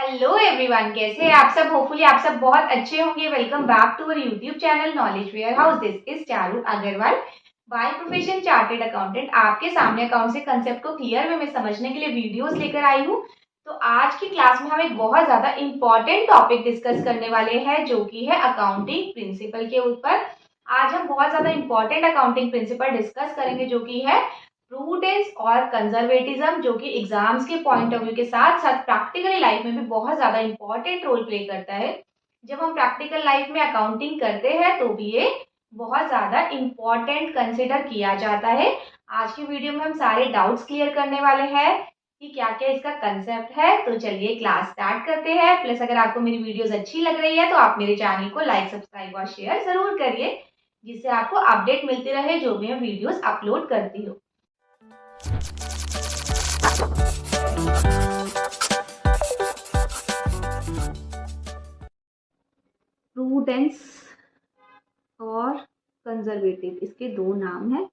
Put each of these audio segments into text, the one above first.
Hello everyone, कैसे हैं आप सब। होपफुली आप सब बहुत अच्छे होंगे। Welcome back to our YouTube channel knowledge warehouse. This is Charu Agarwal, by profession chartered accountant. आपके सामने अकाउंट से कंसेप्ट को क्लियर वे में समझने के लिए वीडियोस लेकर आई हूँ। तो आज की क्लास में हम एक बहुत ज्यादा इंपॉर्टेंट टॉपिक डिस्कस करने वाले हैं, जो कि है अकाउंटिंग प्रिंसिपल के ऊपर। आज हम बहुत ज्यादा इंपॉर्टेंट अकाउंटिंग प्रिंसिपल डिस्कस करेंगे, जो कि है प्रूडेंस और कंजर्वेटिज्म, जो कि एग्जाम्स के पॉइंट ऑफ व्यू के साथ साथ प्रैक्टिकल लाइफ में भी बहुत ज्यादा इंपॉर्टेंट रोल प्ले करता है। जब हम प्रैक्टिकल लाइफ में अकाउंटिंग करते हैं तो भी ये बहुत ज्यादा इंपॉर्टेंट कंसिडर किया जाता है। आज की वीडियो में हम सारे डाउट्स क्लियर करने वाले हैं कि क्या क्या इसका कंसेप्ट है। तो चलिए क्लास स्टार्ट करते हैं। प्लस अगर आपको मेरी वीडियोस अच्छी लग रही है तो आप मेरे चैनल को लाइक, सब्सक्राइब और शेयर जरूर करिए, जिससे आपको अपडेट मिलती रहे जो भी मैं वीडियोस अपलोड करती हूँ। प्रूडेंस और कंजर्वेटिव, इसके दो नाम हैं,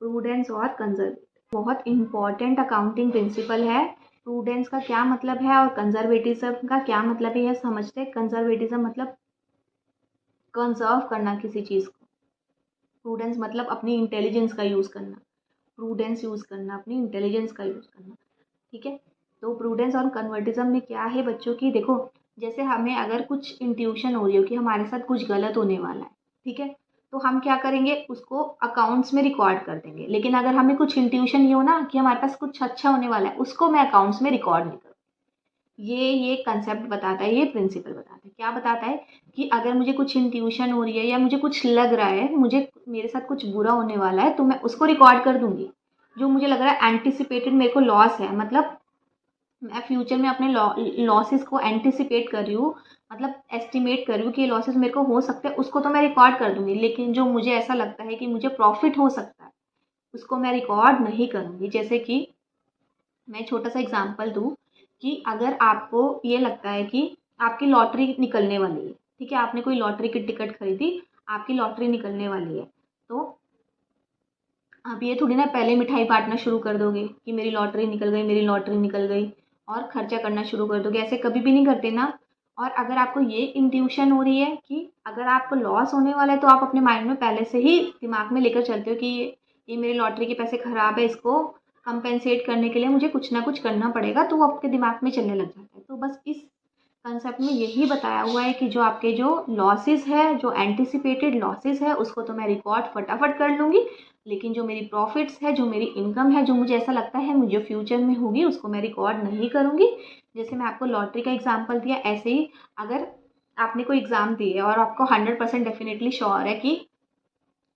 प्रूडेंस और कंजर्वेटिव। बहुत इंपॉर्टेंट अकाउंटिंग प्रिंसिपल है। प्रूडेंस का क्या मतलब है और कंजर्वेटिज्म का क्या मतलब है, यह समझते हैं। कंजर्वेटिज्म मतलब कंजर्व करना किसी चीज़ को, प्रूडेंस मतलब अपनी इंटेलिजेंस का यूज़ करना, प्रूडेंस यूज़ करना, अपनी इंटेलिजेंस का यूज़ करना। ठीक है, तो प्रूडेंस और कन्वर्टिज्म में क्या है बच्चों की, देखो जैसे हमें अगर कुछ इंट्यूशन हो रही हो कि हमारे साथ कुछ गलत होने वाला है, ठीक है, तो हम क्या करेंगे, उसको अकाउंट्स में रिकॉर्ड कर देंगे। लेकिन अगर हमें कुछ इंट्यूशन ये हो ना कि हमारे पास कुछ अच्छा होने वाला है, उसको मैं अकाउंट्स में रिकॉर्ड नहीं करूँ। ये कंसेप्ट बताता है, ये प्रिंसिपल बताता है। क्या बताता है कि अगर मुझे कुछ इंट्यूशन हो रही है या मुझे कुछ लग रहा है, मुझे मेरे साथ कुछ बुरा होने वाला है, तो मैं उसको रिकॉर्ड कर दूंगी। जो मुझे लग रहा है एंटिसिपेटेड मेरे को लॉस है, मतलब मैं फ्यूचर में अपने लॉसेस को एंटिसिपेट कर रही हूँ, मतलब एस्टिमेट कर रही हूँ कि ये लॉसेस मेरे को हो सकते हैं, उसको तो मैं रिकॉर्ड कर दूंगी। लेकिन जो मुझे ऐसा लगता है कि मुझे प्रॉफिट हो सकता है, उसको मैं रिकॉर्ड नहीं करूँगी। जैसे कि मैं छोटा सा एग्जांपल दूँ कि अगर आपको ये लगता है कि आपकी लॉटरी निकलने वाली है, ठीक है, आपने कोई लॉटरी की टिकट खरीदी, आपकी लॉटरी निकलने वाली है, तो आप ये थोड़ी ना पहले मिठाई बांटना शुरू कर दोगे कि मेरी लॉटरी निकल गई, मेरी लॉटरी निकल गई, और खर्चा करना शुरू कर दोगे। ऐसे कभी भी नहीं करते ना। और अगर आपको ये इंट्यूशन हो रही है कि अगर आपको लॉस होने वाला है, तो आप अपने माइंड में पहले से ही दिमाग में लेकर चलते हो कि ये मेरे लॉटरी के पैसे खराब है, इसको कंपेंसेट करने के लिए मुझे कुछ ना कुछ करना पड़ेगा, तो वो आपके दिमाग में चलने लग जाता है। तो बस इस कंसेप्ट में यही बताया हुआ है कि जो आपके जो लॉसेस है, जो एंटिसिपेटेड लॉसेस है, उसको तो मैं रिकॉर्ड फटाफट कर लूँगी। लेकिन जो मेरी प्रॉफिट्स है, जो मेरी इनकम है, जो मुझे ऐसा लगता है मुझे फ्यूचर में होगी, उसको मैं रिकॉर्ड नहीं करूँगी। जैसे मैं आपको लॉटरी का एग्जांपल दिया, ऐसे ही अगर आपने कोई एग्ज़ाम दी है और आपको 100% डेफिनेटली श्योर है कि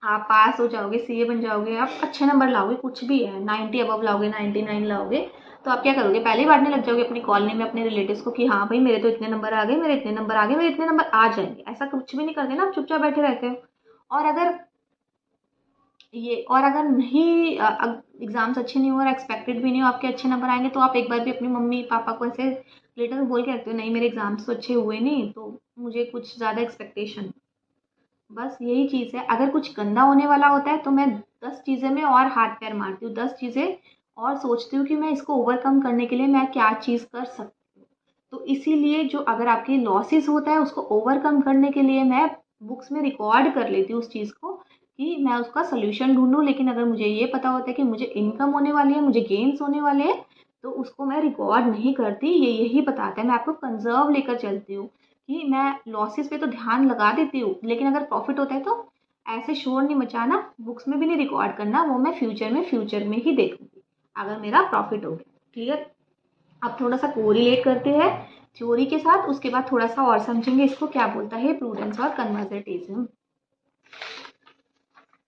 आप पास हो जाओगे, सीए बन जाओगे, आप अच्छे नंबर लाओगे, कुछ भी है, 90 अबव लाओगे, 99 लाओगे, तो आप क्या करोगे, पहले ही बांटने लग जाओगे अपनी कॉलोनी में अपने रिलेटिव्स को कि हाँ भाई मेरे तो इतने नंबर आ गए, मेरे इतने नंबर आ गए, मेरे इतने नंबर आ जाएंगे। ऐसा कुछ भी नहीं करते ना, आप चुपचाप बैठे रहते हो। और अगर नहीं एग्जाम्स अच्छे नहीं हो और एक्सपेक्टेड भी नहीं हो आपके अच्छे नंबर आएंगे, तो आप एक बार भी अपनी मम्मी पापा को ऐसे लेटर में बोल के रखते हो, नहीं मेरे एग्जाम्स तो अच्छे हुए नहीं, तो मुझे कुछ ज़्यादा एक्सपेक्टेशन। बस यही चीज़ है। अगर कुछ गंदा होने वाला होता है तो मैं 10 चीज़ें में और हाथ पैर मारती हूँ, 10 चीज़ें और सोचती हूँ कि मैं इसको ओवरकम करने के लिए मैं क्या चीज़ कर सकती हूँ। तो इसीलिए जो अगर आपके लॉसेस होता है, उसको ओवरकम करने के लिए मैं बुक्स में रिकॉर्ड कर लेती हूँ उस चीज़ को कि मैं उसका सोल्यूशन ढूंढूं। लेकिन अगर मुझे ये पता होता है कि मुझे इनकम होने वाली है, मुझे गेन्स होने वाले हैं, तो उसको मैं रिकॉर्ड नहीं करती। ये यही बताता है, मैं आपको कंजर्व लेकर चलती हूँ कि मैं लॉसेस पे तो ध्यान लगा देती हूँ, लेकिन अगर प्रॉफिट होता है तो ऐसे शोर नहीं मचाना, बुक्स में भी नहीं रिकॉर्ड करना, वो मैं फ्यूचर में ही देखूंगी अगर मेरा प्रॉफिट हो गया। क्लियर। अब थोड़ा सा कोरिलेट करते हैं थ्योरी के साथ, उसके बाद थोड़ा सा और समझेंगे इसको क्या बोलता है प्रूडेंस और conservatism.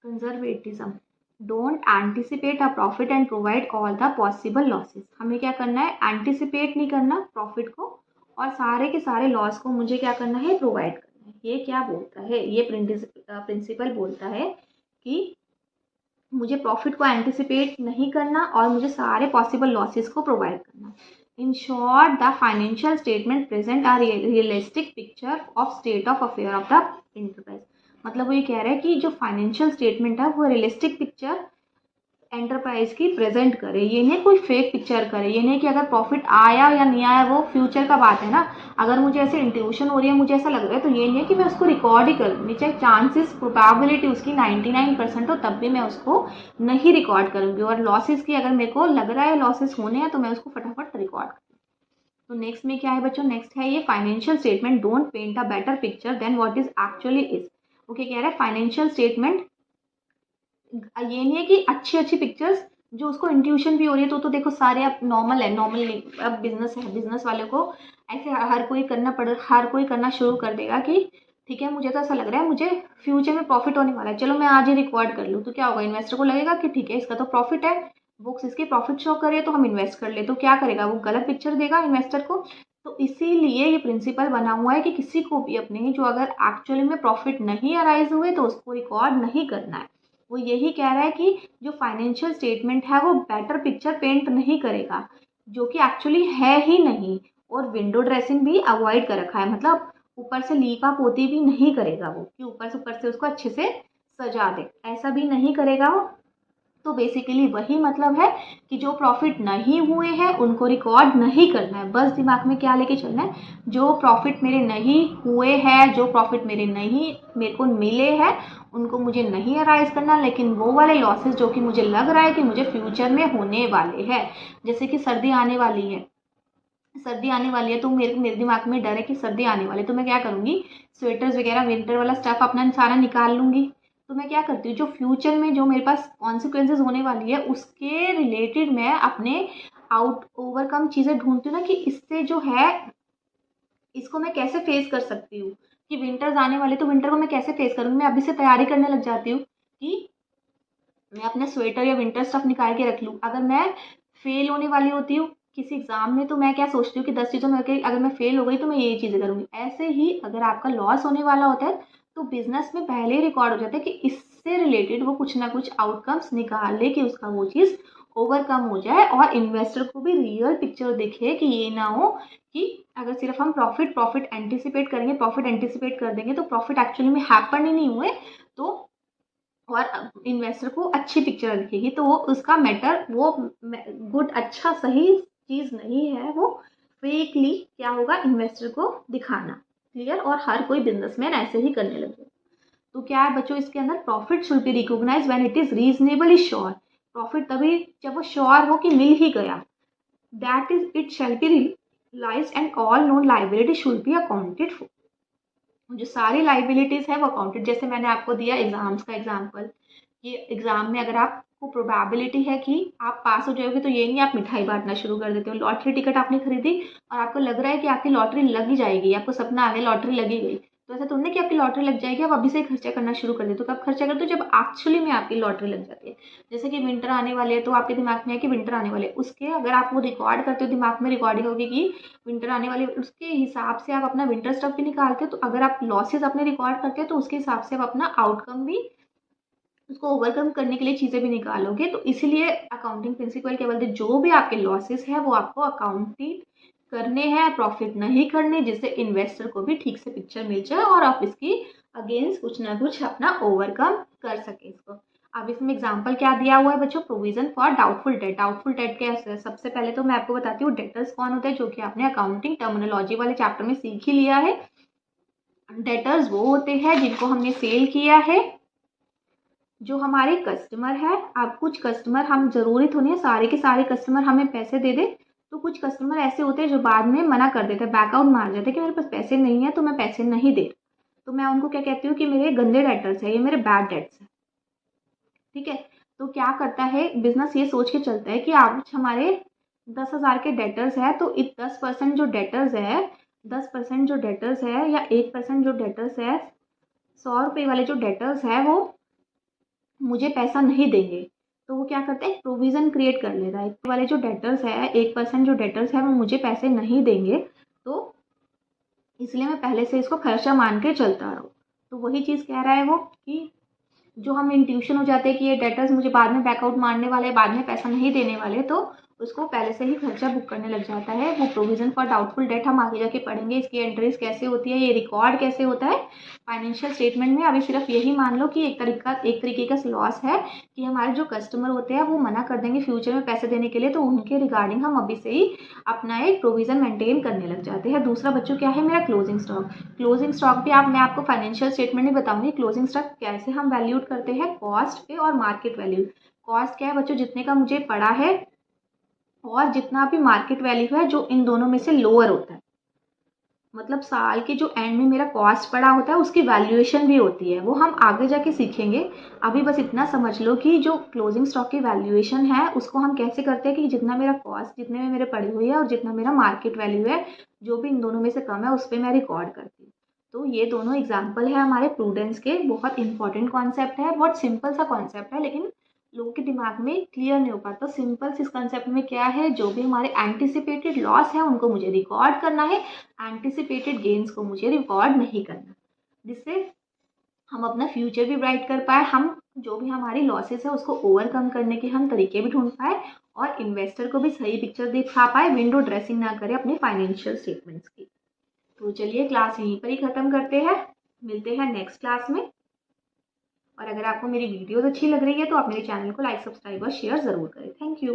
Conservatism, don't anticipate a profit and provide all the possible losses. हमें क्या करना है, एंटिसिपेट नहीं करना प्रॉफिट को, और सारे के सारे लॉस को मुझे क्या करना है, प्रोवाइड करना है। ये क्या बोलता है, ये प्रिंसिपल बोलता है कि मुझे प्रॉफिट को एंटिसिपेट नहीं करना और मुझे सारे पॉसिबल लॉसेस को प्रोवाइड करना। In short the financial statement present are realistic picture of state of affair of the enterprise. मतलब वो ये कह रहा है कि जो फाइनेंशियल स्टेटमेंट है वो रियलिस्टिक पिक्चर एंटरप्राइज की प्रेजेंट करे। ये नहीं कोई फेक पिक्चर करे, ये नहीं कि अगर प्रॉफिट आया या नहीं आया वो फ्यूचर का बात है ना। अगर मुझे ऐसे इंट्यूशन हो रही है, मुझे ऐसा लग रहा है, तो ये नहीं है कि मैं उसको रिकॉर्ड ही कर दूँगी, चाहे चांसेस प्रोबेबिलिटी उसकी 99% हो तब भी मैं उसको नहीं रिकॉर्ड करूँगी। और लॉसेस की अगर मेरे को लग रहा है लॉसेस होने हैं तो मैं उसको फटाफट रिकॉर्ड। तो नेक्स्ट में क्या है बच्चों, नेक्स्ट है ये financial statement don't paint a better picture than what is actually is. Okay, कह रहा है फाइनेंशियल स्टेटमेंट ये नहीं है कि अच्छी अच्छी पिक्चर्स जो उसको इंट्यूशन भी हो रही है, तो देखो सारे अब नॉर्मल है, नॉर्मल नहीं, अब बिजनेस है, बिजनेस वाले को ऐसे हर कोई करना शुरू कर देगा कि ठीक है मुझे तो ऐसा लग रहा है मुझे फ्यूचर में प्रॉफिट होने वाला है, चलो मैं आज ही रिकॉर्ड कर लूँ। तो क्या होगा, इन्वेस्टर को लगेगा कि ठीक है इसका तो प्रॉफिट है, बुक्स इसके प्रॉफिट शो करे तो हम इन्वेस्ट कर ले। तो क्या करेगा, वो गलत पिक्चर देगा इन्वेस्टर को। तो इसीलिए ये प्रिंसिपल बना हुआ है कि किसी को भी अपने जो अगर एक्चुअली में प्रॉफिट नहीं अराइज हुए तो उसको रिकॉर्ड नहीं करना है। वो यही कह रहा है कि जो फाइनेंशियल स्टेटमेंट है वो बेटर पिक्चर पेंट नहीं करेगा जो कि एक्चुअली है ही नहीं। और विंडो ड्रेसिंग भी अवॉइड कर रखा है, मतलब ऊपर से लीपा पोती भी नहीं करेगा वो कि ऊपर से उसको अच्छे से सजा दे, ऐसा भी नहीं करेगा वो। तो बेसिकली वही मतलब है कि जो प्रॉफिट नहीं हुए हैं उनको रिकॉर्ड नहीं करना है। बस दिमाग में क्या लेके चलना है, जो प्रॉफिट मेरे नहीं हुए हैं, जो प्रॉफिट मेरे को मिले हैं उनको मुझे नहीं अराइज करना, लेकिन वो वाले लॉसेस जो कि मुझे लग रहा है कि मुझे फ्यूचर में होने वाले हैं, जैसे कि सर्दी आने वाली है, तो मेरे दिमाग में डर है कि सर्दी आने वाली है, तो मैं क्या करूँगी, स्वेटर्स वगैरह विंटर वाला स्टफ अपना सारा निकाल लूँगी। तो मैं क्या करती हूँ, जो फ्यूचर में जो मेरे पास कॉन्सिक्वेंसेज होने वाली है उसके रिलेटेड मैं अपने ओवरकम चीज़ें ढूंढती हूँ ना, कि इससे जो है इसको मैं कैसे फेस कर सकती हूँ। कि विंटर्स आने वाले तो विंटर को मैं कैसे फेस करूँगी, मैं अभी से तैयारी करने लग जाती हूँ कि मैं अपने स्वेटर या विंटर स्टफ निकाल के रख लूँ। अगर मैं फेल होने वाली होती हूँ किसी एग्जाम में तो मैं क्या सोचती हूँ कि 10 चीज़ों में अगर मैं फेल हो गई तो मैं ये चीज़ें करूँगी। ऐसे ही अगर आपका लॉस होने वाला होता है तो बिजनेस में पहले ही रिकॉर्ड हो जाता है कि इससे रिलेटेड वो कुछ ना कुछ आउटकम्स निकाल ले कि उसका वो चीज़ ओवरकम हो जाए और इन्वेस्टर को भी रियल पिक्चर दिखे, कि ये ना हो कि अगर सिर्फ हम प्रॉफिट एंटिसिपेट करेंगे, प्रॉफिट एंटिसिपेट कर देंगे तो प्रॉफिट एक्चुअली में हैपन ही नहीं हुए, तो और इन्वेस्टर को अच्छी पिक्चर दिखेगी तो वो उसका मैटर वो गुड अच्छा सही चीज़ नहीं है, वो फेकली क्या होगा इन्वेस्टर को दिखाना। क्लियर, और हर कोई बिजनेसमैन ऐसे ही करने लगे। तो क्या है बच्चों, इसके अंदर profit should be recognised when it is reasonably sure. Profit तभी जब वो श्योर हो कि मिल ही गया, that is it shall be realised and all known liability should be accounted for. जो सारी लाइबिलिटीज है वो अकाउंटेड, जैसे मैंने आपको दिया एग्जाम्स का एग्जाम्पल, कि एग्जाम में अगर आपको प्रोबेबिलिटी है कि आप पास हो जाओगे तो ये नहीं आप मिठाई बांटना शुरू कर देते हो। लॉटरी टिकट आपने खरीदी और आपको लग रहा है कि आपकी लॉटरी लग ही जाएगी, आपको सपना आ गया लॉटरी लगी गई, तो ऐसा थोड़ी ना कि आपकी लॉटरी लग जाएगी, आप अभी से ही खर्चा करना शुरू कर देते हो। कब खर्चा करते हो, जब एक्चुअली में आपकी लॉटरी लग जाती है। जैसे कि विंटर आने वाले है तो आपके दिमाग में है कि विंटर आने वाले, उसके अगर आप वो रिकॉर्ड करते हो, दिमाग में रिकॉर्डिंग होगी कि विंटर आने वाली, उसके हिसाब से आप अपना विंटर स्टफ भी निकालते हो। तो अगर आप लॉसेस अपने रिकॉर्ड करते हो तो उसके हिसाब से आप अपना आउटकम भी उसको ओवरकम करने के लिए चीज़ें भी निकालोगे। तो इसीलिए अकाउंटिंग प्रिंसिपल क्या बोलते हैं, जो भी आपके लॉसेस है वो आपको अकाउंटिंग करने हैं, प्रॉफिट नहीं करने, जिससे इन्वेस्टर को भी ठीक से पिक्चर मिल जाए और आप इसकी अगेंस्ट कुछ ना कुछ अपना ओवरकम कर सके इसको। अब इसमें एग्जांपल क्या दिया हुआ है बच्चों, provision for doubtful debt. Doubtful debt क्या है, सबसे पहले तो मैं आपको बताती हूँ डेटर्स कौन होते हैं, जो कि आपने अकाउंटिंग टर्मिनोलॉजी वाले चैप्टर में सीख ही लिया है। डेटर्स वो होते हैं जिनको हमने सेल किया है, जो हमारे कस्टमर है। अब कुछ कस्टमर, हम जरूरी तो नहीं है सारे के सारे कस्टमर हमें पैसे दे दे, तो कुछ कस्टमर ऐसे होते हैं जो बाद में मना कर देते हैं, बैकआउट मार जाते हैं कि मेरे पास पैसे नहीं है तो मैं पैसे नहीं दे। तो मैं उनको क्या कहती हूँ कि मेरे गंदे डेटर्स है, ये मेरे बैड डेट्स है। ठीक है, तो क्या करता है बिजनेस, ये सोच के चलता है कि आज हमारे 10,000 के डेटर्स है तो 10% जो डेटर्स है, 10% जो डेटर्स है या 1% जो डेटर्स है, 100 रुपये वाले जो डेटर्स है वो मुझे पैसा नहीं देंगे। तो वो क्या करते हैं, प्रोविज़न क्रिएट कर लेता है, वाले जो डेटर्स है 1% जो डेटर्स है वो मुझे पैसे नहीं देंगे, तो इसलिए मैं पहले से इसको खर्चा मान के चलता रहूँ। तो वही चीज़ कह रहा है वो कि जो हम इंट्यूशन हो जाते हैं कि ये डेटर्स मुझे बाद में बैकआउट मारने वाले, बाद में पैसा नहीं देने वाले, तो उसको पहले से ही खर्चा बुक करने लग जाता है। वो प्रोविजन फॉर डाउटफुल डेट हम आगे जाके पढ़ेंगे, इसकी एंट्रीज कैसे होती है, ये रिकॉर्ड कैसे होता है फाइनेंशियल स्टेटमेंट में। अभी सिर्फ यही मान लो कि एक तरीके का लॉस है कि हमारे जो कस्टमर होते हैं वो मना कर देंगे फ्यूचर में पैसे देने के लिए, तो उनके रिगार्डिंग हम अभी से ही अपना एक प्रोविजन मेंटेन करने लग जाते हैं। दूसरा बच्चों क्या है मेरा क्लोजिंग स्टॉक। क्लोजिंग स्टॉक भी मैं आपको फाइनेंशियल स्टेटमेंट में बताऊंगी क्लोजिंग स्टॉक कैसे हम वैल्यूड करते हैं, कॉस्ट पे और मार्केट वैल्यू। कॉस्ट क्या है बच्चों, जितने का मुझे पड़ा है, और जितना भी मार्केट वैल्यू है जो इन दोनों में से लोअर होता है, मतलब साल के जो एंड में मेरा कॉस्ट पड़ा होता है उसकी वैल्यूएशन भी होती है, वो हम आगे जाके सीखेंगे। अभी बस इतना समझ लो कि जो क्लोजिंग स्टॉक की वैल्यूएशन है उसको हम कैसे करते हैं कि जितना मेरा कॉस्ट जितने में मेरे पड़ी हुई है और जितना मेरा मार्केट वैल्यू है जो भी इन दोनों में से कम है उस पर मैं रिकॉर्ड करती हूँ। तो ये दोनों एग्जाम्पल है हमारे प्रूडेंस के। बहुत इंपॉर्टेंट कॉन्सेप्ट है, बहुत सिंपल सा कॉन्सेप्ट है, लेकिन लोगों के दिमाग में क्लियर नहीं हो पाता। सिंपल इस कंसेप्ट में क्या है, जो भी हमारे एंटिसिपेटेड लॉस है उनको मुझे रिकॉर्ड करना है, एंटिसिपेटेड गेन्स को मुझे रिकॉर्ड नहीं करना, जिससे हम अपना फ्यूचर भी ब्राइट कर पाए, हम जो भी हमारी लॉसेस है उसको ओवरकम करने के हम तरीके भी ढूंढ पाए, और इन्वेस्टर को भी सही पिक्चर दिखा पाए, विंडो ड्रेसिंग ना करे अपने फाइनेंशियल स्टेटमेंट्स की। तो चलिए क्लास यहीं पर ही ख़त्म करते हैं, मिलते हैं नेक्स्ट क्लास में। और अगर आपको मेरी वीडियोस अच्छी लग रही है तो आप मेरे चैनल को लाइक, सब्सक्राइब और शेयर ज़रूर करें। Thank you.